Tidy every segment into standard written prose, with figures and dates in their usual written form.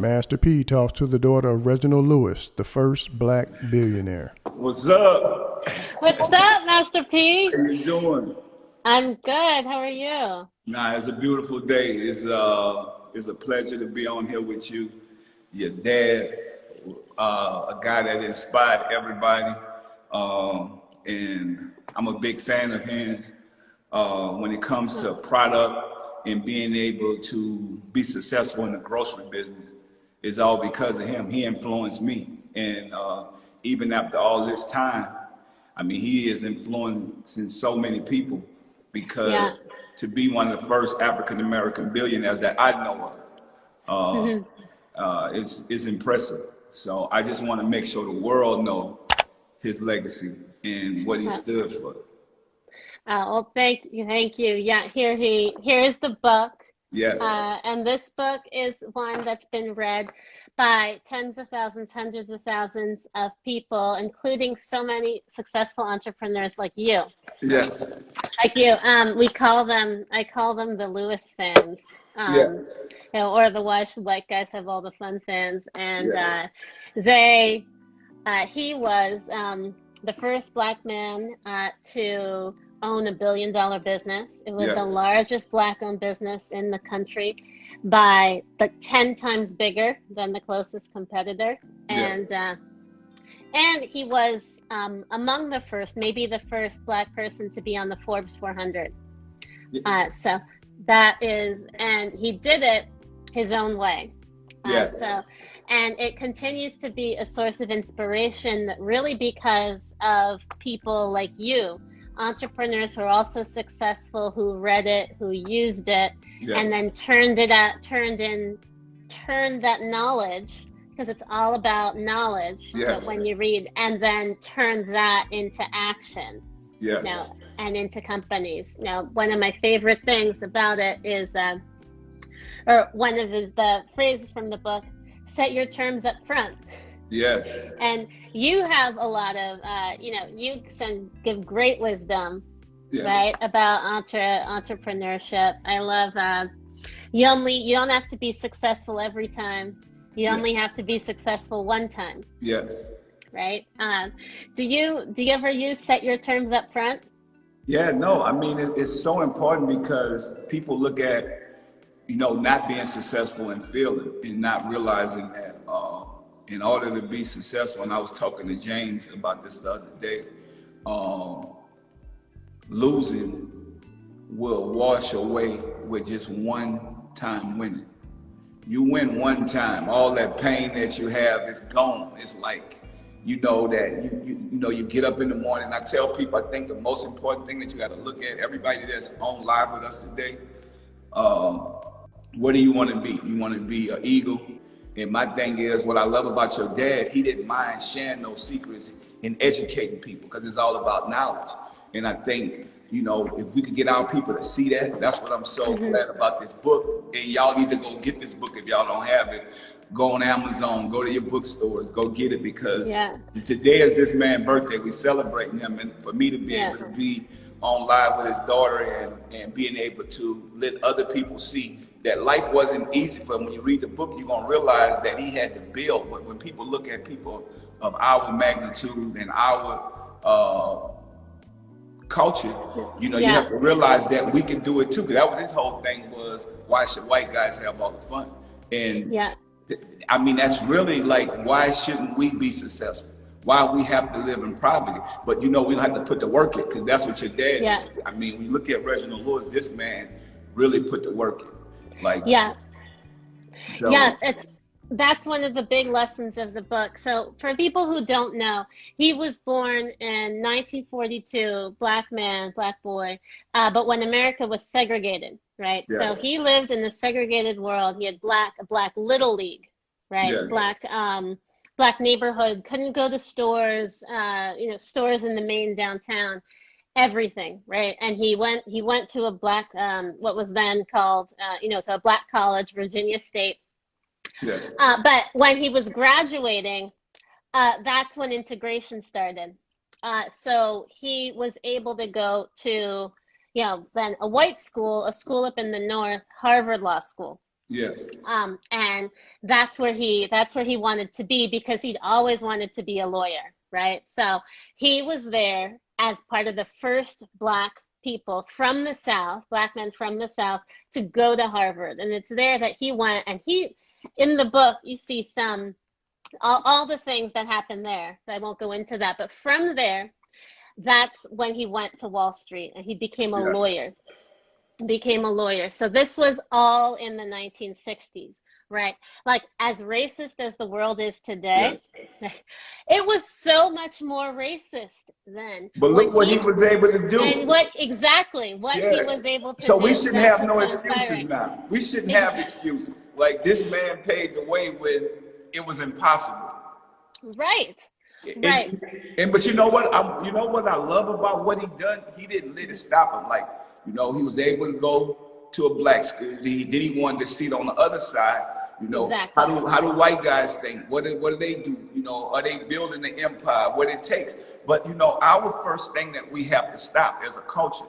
Master P talks to the daughter of Reginald Lewis, the first black billionaire. What's up? What's up, Master P? How you doing? I'm good. How are you? Nah, it's a beautiful day. It's a pleasure to be on here with you. Your dad, a guy that inspired everybody, and I'm a big fan of his. When it comes to product and being able to be successful in the grocery business, it's all because of him. He influenced me, and even after all this time, I mean, he is influencing so many people because Yeah. to be one of the first African American billionaires that I know of, is impressive. So I just want to make sure the world know his legacy and what he Uh, stood for. well, thank you, thank you. Yeah, here is the book, Yes, and this book is one that's been read by tens of thousands, hundreds of thousands of people, including so many successful entrepreneurs like you. yes, Like you, I call them the Lewis fans, yes, or the Why Should White Guys Have All the Fun fans, and yes, they. He was the first black man to own a $1 billion business. It was the yes, largest black-owned business in the country by like 10 times bigger than the closest competitor. yes. And he was among the first, maybe the first black person to be on the Forbes 400. So that is, and he did it his own way. Yes. And it continues to be a source of inspiration, really because of people like you, entrepreneurs who are also successful, who read it, who used it, and Yes. then turned that knowledge, because it's all about knowledge Yes. when you read, and then turned that into action Yes. now and into companies. Now, one of my favorite things about it is, or one of the phrases from the book, set your terms up front. Yes. And you have a lot of, you give great wisdom, Yes. right, about entrepreneurship. I love, you don't have to be successful every time. You Yes. only have to be successful one time, Yes. right? Do you ever use set your terms up front? Yeah, no, I mean, it's so important because people look at, not being successful and failing and not realizing that in order to be successful, and I was talking to James about this the other day, losing will wash away with just one time winning. You win one time, all that pain that you have is gone. It's like, that you get up in the morning. I tell people, I think the most important thing that you got to look at, everybody that's on live with us today, what do you want to be? You want to be an eagle? And my thing is, what I love about your dad, he didn't mind sharing those secrets and educating people because it's all about knowledge. And I think, if we could get our people to see that, that's what I'm so glad about this book. And y'all need to go get this book if y'all don't have it. Go on Amazon, go to your bookstores, go get it because Yeah. today is this man's birthday. We celebrating him. And for me to be able Yes. to be on live with his daughter and being able to let other people see that life wasn't easy for him. When you read the book, you're going to realize that he had to build. But when people look at people of our magnitude and our culture, you have Yes. to realize that we can do it too. Because that was his whole thing was, why should white guys have all the fun? And Yeah. I mean, that's really like, why shouldn't we be successful? Why we have to live in poverty? But we have to put the work in because that's what your dad Yeah. did. I mean, when you look at Reginald Lewis, this man really put the work in. Like, Yeah. so, Yeah, that's one of the big lessons of the book. So for people who don't know, he was born in 1942, black man, black boy, but when America was segregated, right? yeah, So he lived in the segregated world. He had a black little league, right? yeah, Black neighborhood, couldn't go to stores, stores in the main downtown, everything, right? And he went to a black, what was then called, to a black college, Virginia State. yeah, But when he was graduating, that's when integration started. So he was able to go to, then a white school, a school up in the north, Harvard Law School. Yes. And that's where he wanted to be because he'd always wanted to be a lawyer, right? So he was there as part of the first Black people from the South, Black men from the South, to go to Harvard. And it's there that he went, and he, in the book, you see all the things that happened there. I won't go into that, but from there, that's when he went to Wall Street and he became a lawyer. So this was all in the 1960s, right? Like, as racist as the world is today, it was so much more racist then. But look what he was able to do. And what he was able to do. So we shouldn't have no so excuses inspiring. now. We shouldn't have excuses. Like, this man paved the way when it was impossible. Right. Right. But you know what? You know what I love about what he done? He didn't let it stop him. Like, you know, he was able to go to a Black school. Then he wanted to sit on the other side. You know, exactly. how do white guys think? What do they do? You know, are they building the empire? What it takes? But you know, our first thing that we have to stop as a culture.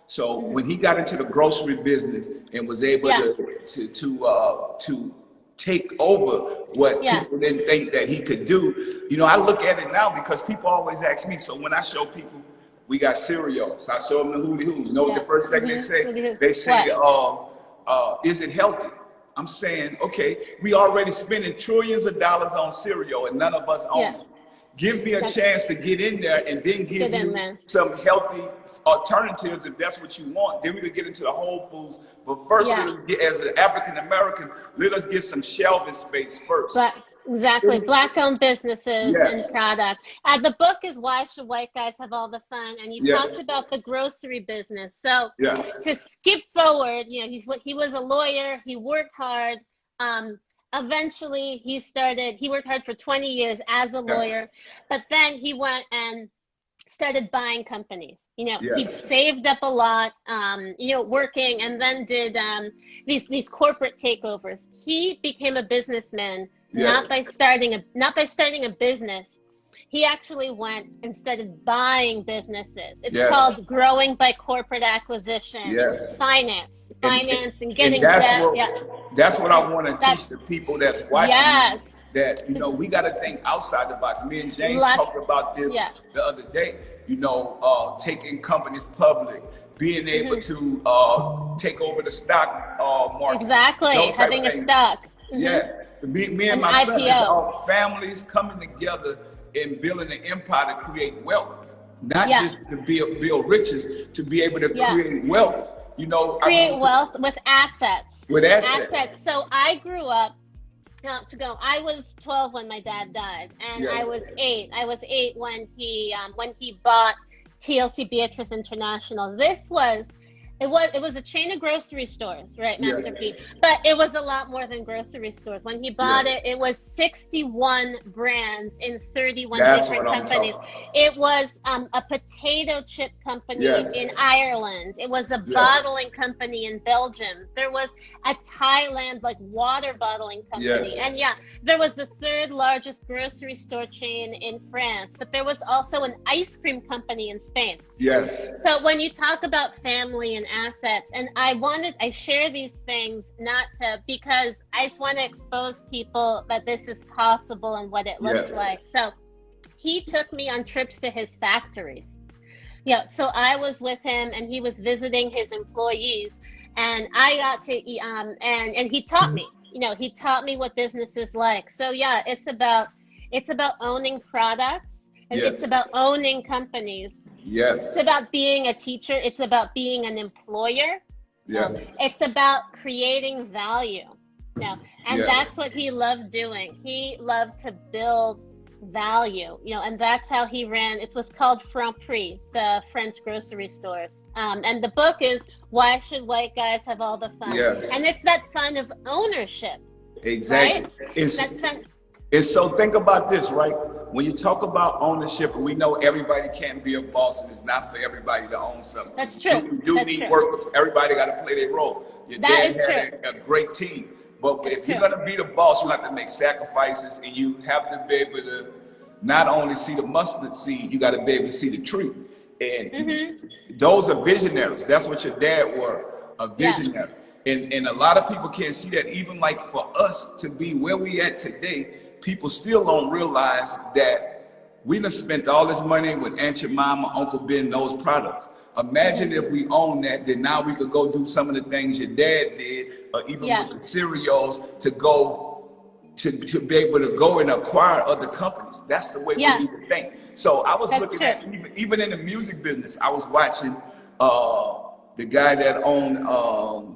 So when he got into the grocery business and was able to take over what people didn't think that he could do, you know, I look at it now because people always ask me. So when I show people, we got cereals, I show them the Hootie Hoos. You know what the first thing they say? They say, is it healthy? I'm saying, okay, we already spending trillions of dollars on cereal and none of us own it. Give me a chance to get in there and then give you some healthy alternatives if that's what you want. Then we could get into the Whole Foods. But first, as an African American, let us get some shelving space first. Exactly. Black-owned businesses and product. The book is Why Should White Guys Have All the Fun? And you talked about the grocery business. So to skip forward, you know, he was a lawyer. He worked hard. Eventually, he worked hard for 20 years as a lawyer. But then he went and started buying companies. You know, he saved up a lot, you know, working, and then did these corporate takeovers. He became a businessman. Not by starting a business. He actually went and started buying businesses. It's called growing by corporate acquisition. Finance and getting debt. That's what I want to teach the people that's watching. That, you know, we got to think outside the box. Me and James talked about this the other day. You know, taking companies public, being able to take over the stock market. Exactly, having a stock. Me and my son, it's all families coming together and building an empire to create wealth, not just to build riches, to be able to create wealth. You know, wealth with assets. With assets. So I grew up. I was 12 when my dad died, and I was 8. I was 8 when he bought TLC Beatrice International. It was a chain of grocery stores, right, Master P? But it was a lot more than grocery stores. When he bought it, it was 61 brands in 31 different companies. It was a potato chip company in Ireland. It was a bottling company in Belgium. There was a Thailand, like, water bottling company. And there was the 3rd largest grocery store chain in France. But there was also an ice cream company in Spain. So when you talk about family and assets, and I share these things because I just want to expose people that this is possible and what it looks like. So he took me on trips to his factories. So I was with him and he was visiting his employees, and I got to and he taught me, you know, he taught me what business is like. So it's about owning products, and it's about owning companies. It's about being a teacher. It's about being an employer. It's about creating value. And that's what he loved doing. He loved to build value, you know, and that's how he ran. It was called Franprix, the French grocery stores. And the book is Why Should White Guys Have All the Fun? And it's that fun of ownership. Right? So think about this, right? When you talk about ownership, we know everybody can't be a boss, and it's not for everybody to own something. That's true. You do need workers. Everybody got to play their role. Your dad had a great team. But if you're going to be the boss, you have to make sacrifices, and you have to be able to not only see the mustard seed, you got to be able to see the tree. And those are visionaries. That's what your dad were, a visionary. And a lot of people can't see that. Even like for us to be where we at today, people still don't realize that we done spent all this money with Aunt your mama, Uncle Ben, those products. Imagine if we own that, then now we could go do some of the things your dad did, or even with the cereals, to be able to go and acquire other companies. That's the way we need to think. So I was looking at, even in the music business, I was watching the guy that owned,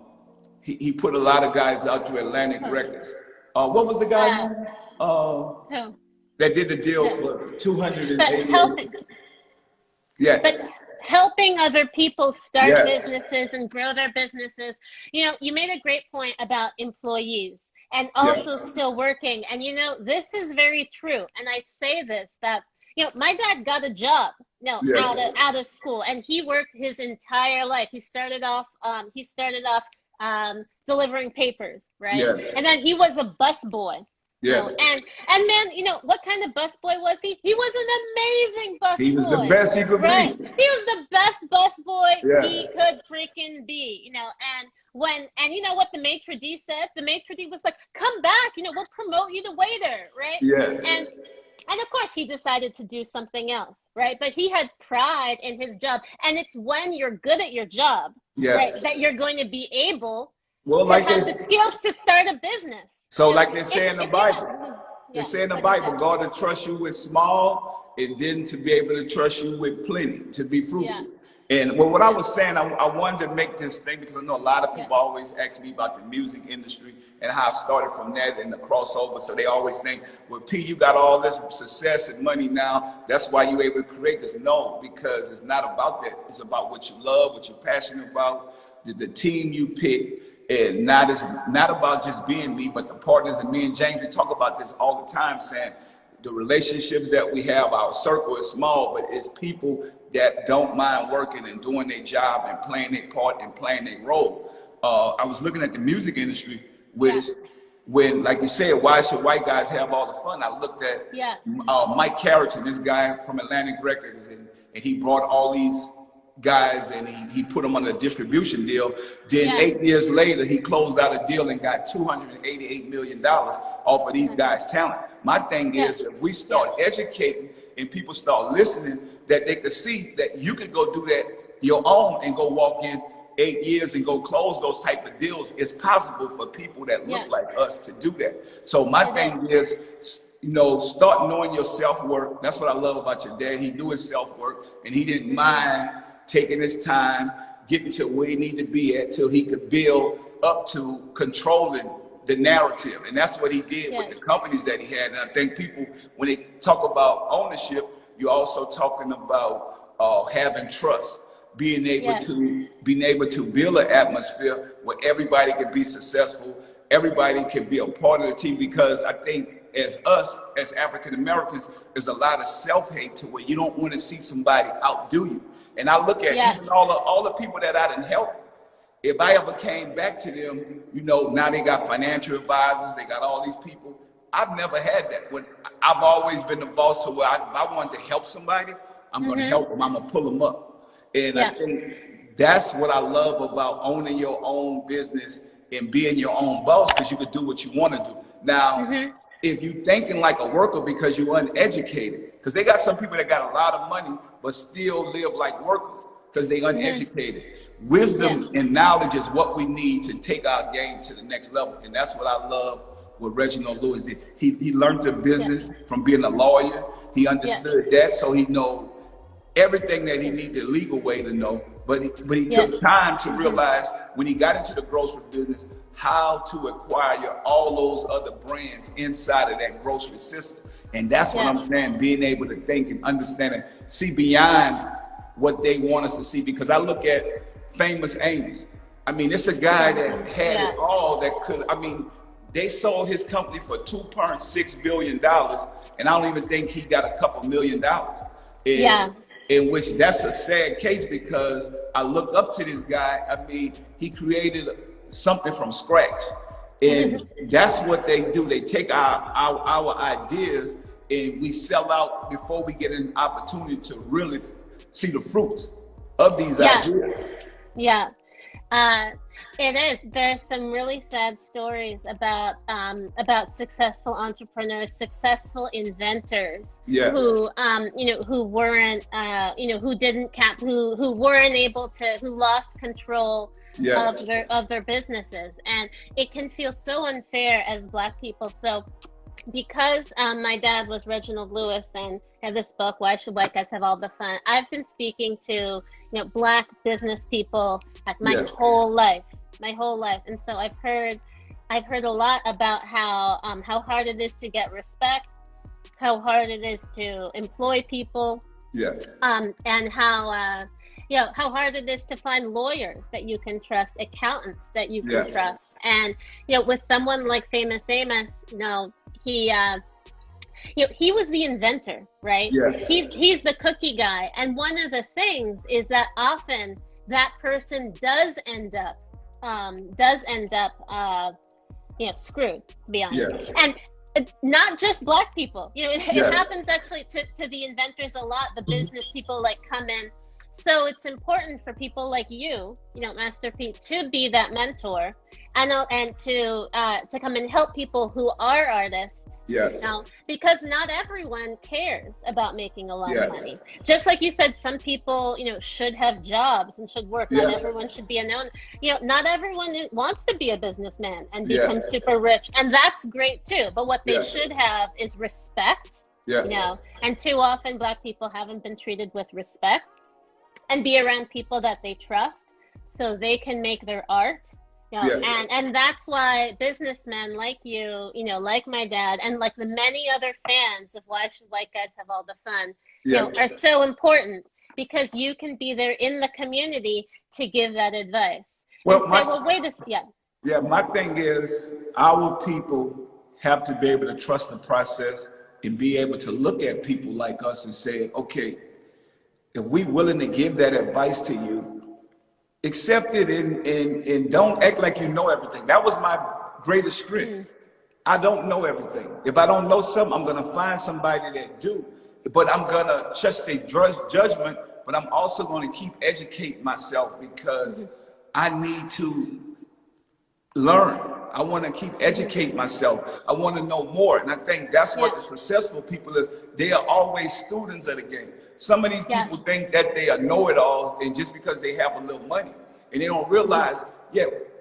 he put a lot of guys out to Atlantic Records. What was the guy that did the deal for 280? But helping other people start businesses and grow their businesses. You know, you made a great point about employees and also still working. And, you know, this is very true. And I say this, that, you know, my dad got a job, out of school, and he worked his entire life. He started off delivering papers, right? And then he was a busboy. And man, you know, what kind of busboy was he? He was an amazing busboy. He was the best he could be. He was the best busboy he could freaking be, you know. And you know what the maitre d' said? The maitre d' was like, come back, you know, we'll promote you to waiter, right? And of course he decided to do something else, right? But he had pride in his job. And it's when you're good at your job, right, that you're going to be able to have the skills to start a business. So like they say in the Bible, God will trust you with small, and then to be able to trust you with plenty, to be fruitful. And what I was saying, I wanted to make this thing because I know a lot of people always ask me about the music industry and how I started from that and the crossover. So they always think, well, P, you got all this success and money now, that's why you're able to create this. No, because it's not about that. It's about what you love, what you're passionate about, the team you pick. And it's not about just being me, but the partners. And me and James, we talk about this all the time, saying the relationships that we have, our circle is small, but it's people that don't mind working and doing their job and playing their part and playing their role. I was looking at the music industry, which when, like you said, why should white guys have all the fun? I looked at Mike Carrington, this guy from Atlantic Records, and he brought all these guys and he put them on a distribution deal. Then 8 years later, he closed out a deal and got $288 million off of these guys' talent. My thing is, if we start educating and people start listening, that they could see that you could go do that your own and go walk in 8 years and go close those type of deals. It's possible for people that look like us to do that. So my thing is, you know, start knowing your self-worth. That's what I love about your dad. He knew his self-worth, and he didn't mind taking his time, getting to where he needed to be at till he could build up to controlling the narrative. And that's what he did with the companies that he had. And I think people, when they talk about ownership, you're also talking about having trust, being able to build an atmosphere where everybody can be successful, everybody can be a part of the team. Because I think as African Americans, there's a lot of self-hate to where you don't want to see somebody outdo you. And I look at even all the people that I didn't help. If I ever came back to them, you know, now they got financial advisors, they got all these people. I've never had that. When I've always been the boss to where if I wanted to help somebody, I'm going to help them. I'm going to pull them up. And I think that's what I love about owning your own business and being your own boss, because you could do what you want to do. Now, if you're thinking like a worker because you're uneducated, because they got some people that got a lot of money but still live like workers because they uneducated. Wisdom and knowledge is what we need to take our game to the next level. And that's what I love what Reginald Lewis did. He learned the business from being a lawyer. He understood that, so he know everything that he needed the legal way to know. But he took time to realize when he got into the grocery business how to acquire all those other brands inside of that grocery system. And that's what I'm saying, being able to think and understand and see beyond what they want us to see. Because I look at Famous Amos. I mean, it's a guy that had it all that could, I mean, they sold his company for $2.6 billion. And I don't even think he got a couple $1 million. In which that's a sad case, because I look up to this guy. I mean, he created something from scratch. And that's what they do. They take our ideas and we sell out before we get an opportunity to really see the fruits of these ideas. Yeah. Uh, it is. There's some really sad stories about successful entrepreneurs, successful inventors Yes. who who weren't who didn't who weren't able to, who lost control Yes. of their businesses, and it can feel so unfair as Black people. So because my dad was Reginald Lewis and had this book, Why Should White Guys Have All the Fun? I've been speaking to, Black business people like Yes. my whole life. And so I've heard a lot about how hard it is to get respect, how hard it is to employ people, Yes. and how hard it is to find lawyers that you can trust, accountants that you can Yes. trust. And, with someone like Famous Amos, he he was the inventor, right? Yes. He's the cookie guy. And one of the things is that often that person does end up screwed, to be honest. Yes. And not just Black people. It Yes. happens actually to the inventors a lot. The business people come in. So it's important for people like you, Master P, to be that mentor, and to come and help people who are artists. Yes. Because not everyone cares about making a lot Yes. of money. Just like you said, some people, should have jobs and should work. Yes. Not everyone should be a known. Not everyone wants to be a businessman and Yes. become super rich, and that's great too. But what they Yes. should have is respect. Yes. And too often Black people haven't been treated with respect. And be around people that they trust so they can make their art. Yes. And that's why businessmen like you, like my dad, and like the many other fans of Why Should White Guys Have All the Fun, Yes. are so important, because you can be there in the community to give that advice. Well, And say, wait a second. Yeah, my thing is our people have to be able to trust the process and be able to look at people like us and say, okay, if we're willing to give that advice to you, accept it and don't act like you know everything. That was my greatest strength. I don't know everything. If I don't know something, I'm going to find somebody that do. But I'm going to trust their judgment, but I'm also going to keep educating myself because I need to learn. I want to keep educating myself. I want to know more. And I think that's what the successful people is. They are always students of the game. Some of these people think that they are know-it-alls, and just because they have a little money, and they don't realize,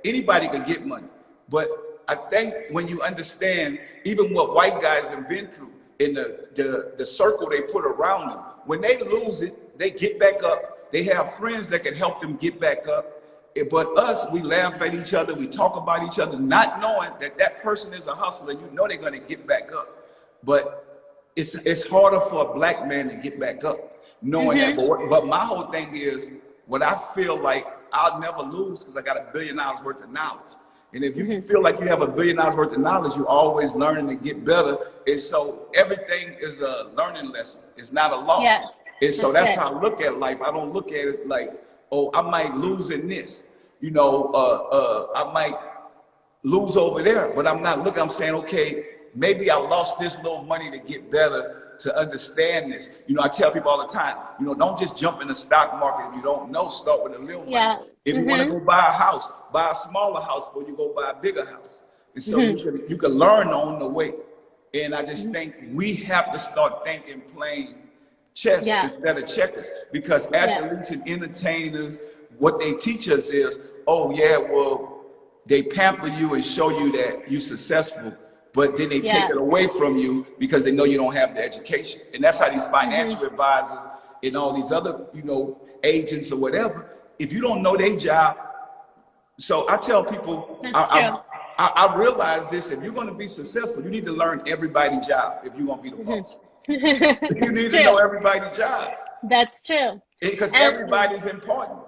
anybody can get money. But I think when you understand even what white guys have been through in the circle they put around them, when they lose it, they get back up. They have friends that can help them get back up. But us, we laugh at each other, we talk about each other, not knowing that that person is a hustler. You know they're going to get back up. But it's harder for a Black man to get back up, knowing that. But my whole thing is, what I feel like I'll never lose because I got $1 billion worth of knowledge. And if you feel like you have $1 billion worth of knowledge, you're always learning to get better. And so everything is a learning lesson. It's not a loss. Yes. And so that's how I look at life. I don't look at it like, oh, I might lose in this. I might lose over there, but I'm not looking. I'm saying, okay, maybe I lost this little money to get better, to understand this. I tell people all the time, don't just jump in the stock market if you don't know. Start with a little money. If you want to go buy a house, buy a smaller house before you go buy a bigger house. And so you can learn on the way. And I just think we have to start thinking playing chess instead of checkers, because athletes and entertainers, what they teach us is, they pamper you and show you that you're successful, but then they take it away from you because they know you don't have the education. And that's how these financial advisors and all these other, agents or whatever, if you don't know their job. So I tell people, I realize this, if you're going to be successful, you need to learn everybody's job if you're going to be the boss. You need to know everybody's job. That's true. Because everybody's important.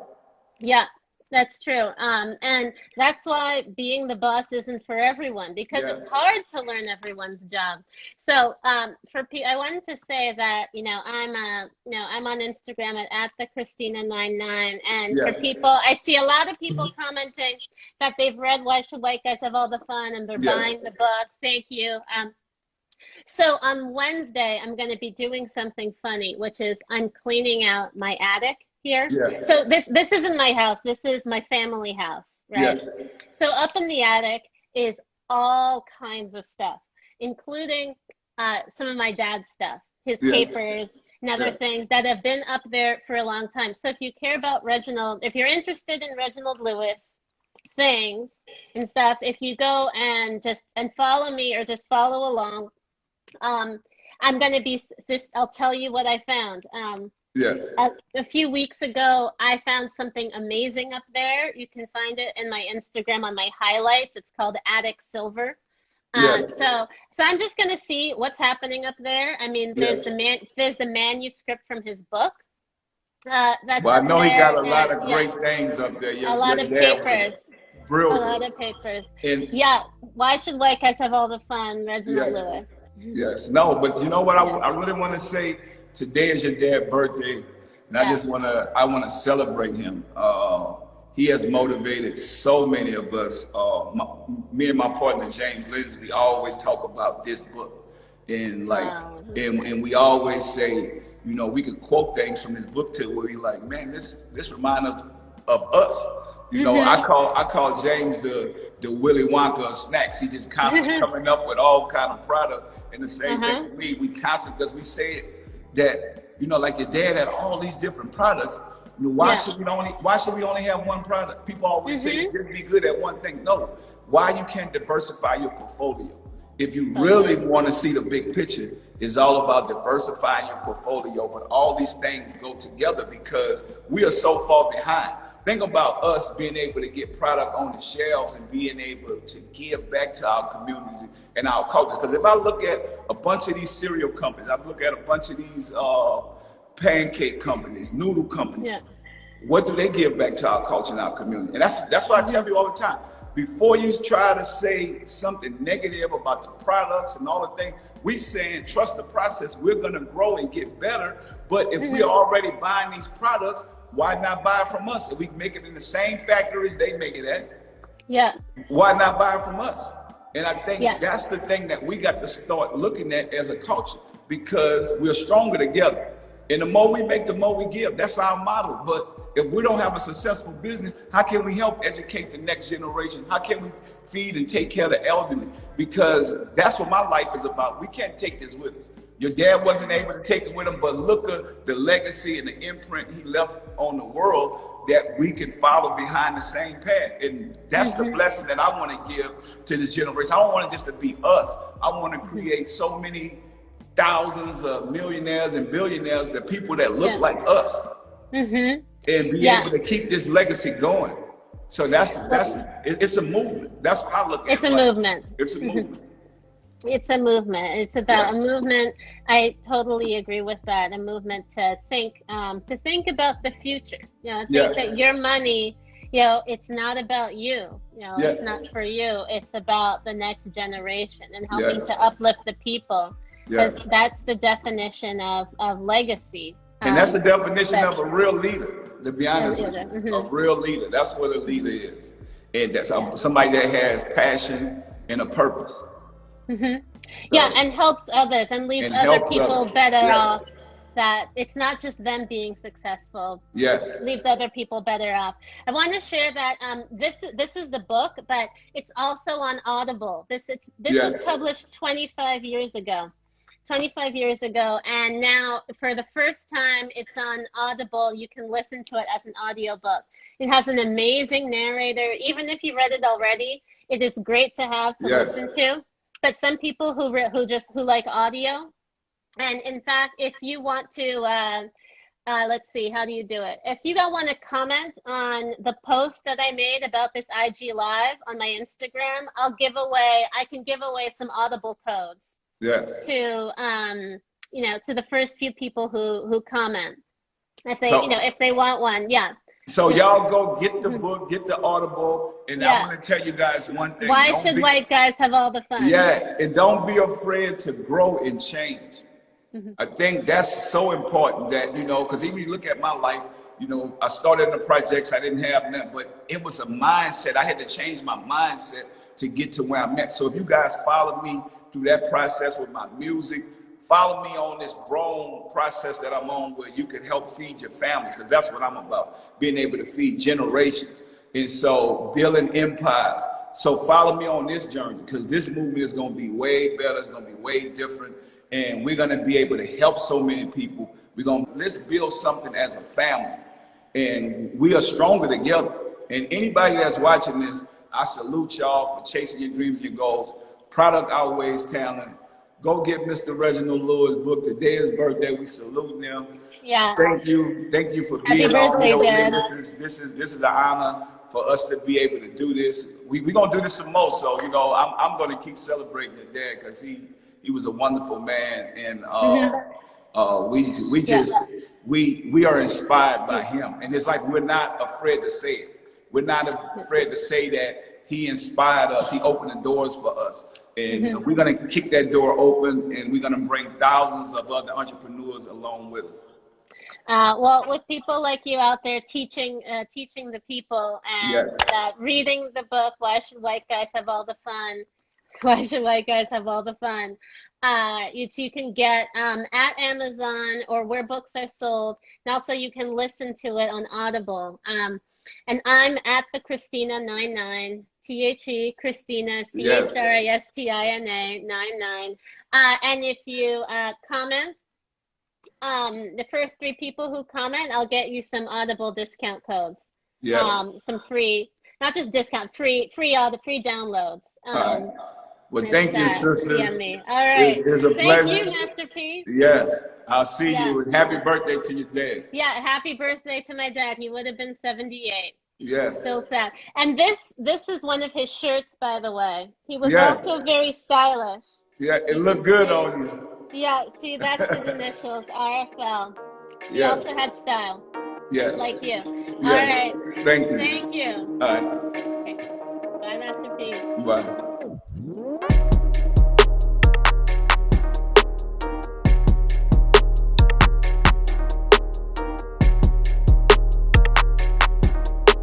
Yeah, that's true. And that's why being the boss isn't for everyone, because it's hard to learn everyone's job. So I wanted to say that, I'm on Instagram at the Christina99. And for people, I see a lot of people commenting that they've read Why Should White Guys Have All the Fun and they're buying the book. Thank you. So on Wednesday, I'm going to be doing something funny, which is I'm cleaning out my attic here. Yeah. So this isn't my house. This is my family house, right? Yeah. So up in the attic is all kinds of stuff, including some of my dad's stuff, his Yeah. papers and other Yeah. things that have been up there for a long time. So if you care about Reginald, if you're interested in Reginald Lewis things and stuff, if you go and follow me or just follow along, I'm going to be just, I'll tell you what I found. Yes. A few weeks ago, I found something amazing up there. You can find it in my Instagram on my highlights. It's called Attic Silver. Yes. So I'm just going to see what's happening up there. I mean, there's Yes. the manuscript from his book that's Well, I up know he there. got a lot of Yeah, great things up there. a lot of Dad was papers. A brilliant. lot of papers. And Yeah, why should white guys have all the fun? Reginald yes, Lewis. yes. No, but you know what? Yeah. I really want to say today is your dad's birthday, and I Yeah. just I want to celebrate him. He has motivated so many of us. Me and my partner James Lindsay, we always talk about this book, and Wow. and we always say, you know, we could quote things from this book to where we like, man, this reminds us of us. You know, I call James the Willy Wonka of snacks. He just constantly coming up with all kind of product. And the same thing with me. We constantly, because we say that, you know, like your dad had all these different products. You know, why should we only have one product? People always say just be good at one thing. No, why you can't diversify your portfolio? If you really want to see the big picture, it's all about diversifying your portfolio. But all these things go together because we are so far behind. Think about us being able to get product on the shelves and being able to give back to our communities and our cultures. Because if I look at a bunch of these cereal companies, I look at a bunch of these pancake companies, noodle companies, what do they give back to our culture and our community? And that's what I tell you all the time. Before you try to say something negative about the products and all the things, we saying trust the process. We're going to grow and get better. But if we're already buying these products, why not buy it from us? If we make it in the same factories they make it at, why not buy it from us? And I think that's the thing that we got to start looking at as a culture, because we're stronger together. And the more we make, the more we give. That's our model. But if we don't have a successful business, how can we help educate the next generation? How can we feed and take care of the elderly? Because that's what my life is about. We can't take this with us. Your dad wasn't able to take it with him, but look at the legacy and the imprint he left on the world that we can follow behind the same path. And that's the blessing that I want to give to this generation. I don't want it just to be us. I want to create so many thousands of millionaires and billionaires, the people that look like us, and be able to keep this legacy going. So it's a movement. That's what I look at. It's a movement. It's a movement. It's a movement. It's about a movement. I totally agree with that. A movement to think about the future. You know, think that your money, you know, it's not about you. You know, it's not for you. It's about the next generation and helping to uplift the people. Because that's the definition of legacy. And that's the definition of a real leader, to be honest with you. A real leader. That's what a leader is. And that's somebody that has passion and a purpose. And helps others and leaves other people better off. That it's not just them being successful. Leaves other people better off. I want to share that this is the book, but it's also on Audible. This was published 25 years ago. 25 years ago, and now for the first time it's on Audible. You can listen to it as an audiobook. It has an amazing narrator. Even if you read it already, it is great to have to listen to. But some people who like audio, and in fact, if you want to let's see, how do you do it? If you don't want to comment on the post that I made about this IG Live on my Instagram, I can give away some Audible codes. To to the first few people who comment, if they if they want one. So y'all go get the book, get the Audible, and I want to tell you guys one thing. Why should white guys have all the fun? And don't be afraid to grow and change. I think that's so important that, because even you look at my life, I started in the projects, I didn't have nothing, but it was a mindset. I had to change my mindset to get to where I'm at. So if you guys follow me through that process with my music, follow me on this grown process that I'm on where you can help feed your families, because that's what I'm about, being able to feed generations. And so building empires. So follow me on this journey, because this movement is going to be way better. It's going to be way different. And we're going to be able to help so many people. Let's build something as a family. And we are stronger together. And anybody that's watching this, I salute y'all for chasing your dreams and your goals. Product outweighs talent. Go get Mr. Reginald Lewis' book. Today is his birthday. We salute him. Yeah. Thank you for Happy being on birthday, here. Dad. This is an honor for us to be able to do this. We're gonna do this some more. So I'm gonna keep celebrating your dad, because he was a wonderful man, and we are inspired by him. And it's like we're not afraid to say it. We're not afraid to say that he inspired us. He opened the doors for us. And we're going to kick that door open, and we're going to bring thousands of other entrepreneurs along with us. Well, with people like you out there teaching the people, and reading the book, Why Should White Guys Have All the Fun? Why Should White Guys Have All the Fun? You can get at Amazon or where books are sold. And also you can listen to it on Audible. And I'm at the Christina99, THE Christina, CHRISTINA 99. And if you comment, the first 3 people who comment, I'll get you some Audible discount codes. Yes. Some free, not just discount, free downloads. All right. Well, thank you, sister. Yummy. All right. It's a pleasure. Thank you, Masterpiece. Yes. I'll see you. And happy birthday to your dad. Yeah, happy birthday to my dad. He would have been 78. Yes. Still sad. And this is one of his shirts, by the way. He was also very stylish. Yeah, it looked good on you. Yeah, see, that's his initials, RFL. He Yes. also had style. Yes. Like you. Yes. All right. Thank you. Thank you. All right. Okay. Bye, Master P. Bye.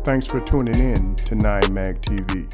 Thanks for tuning in to 9 Mag TV.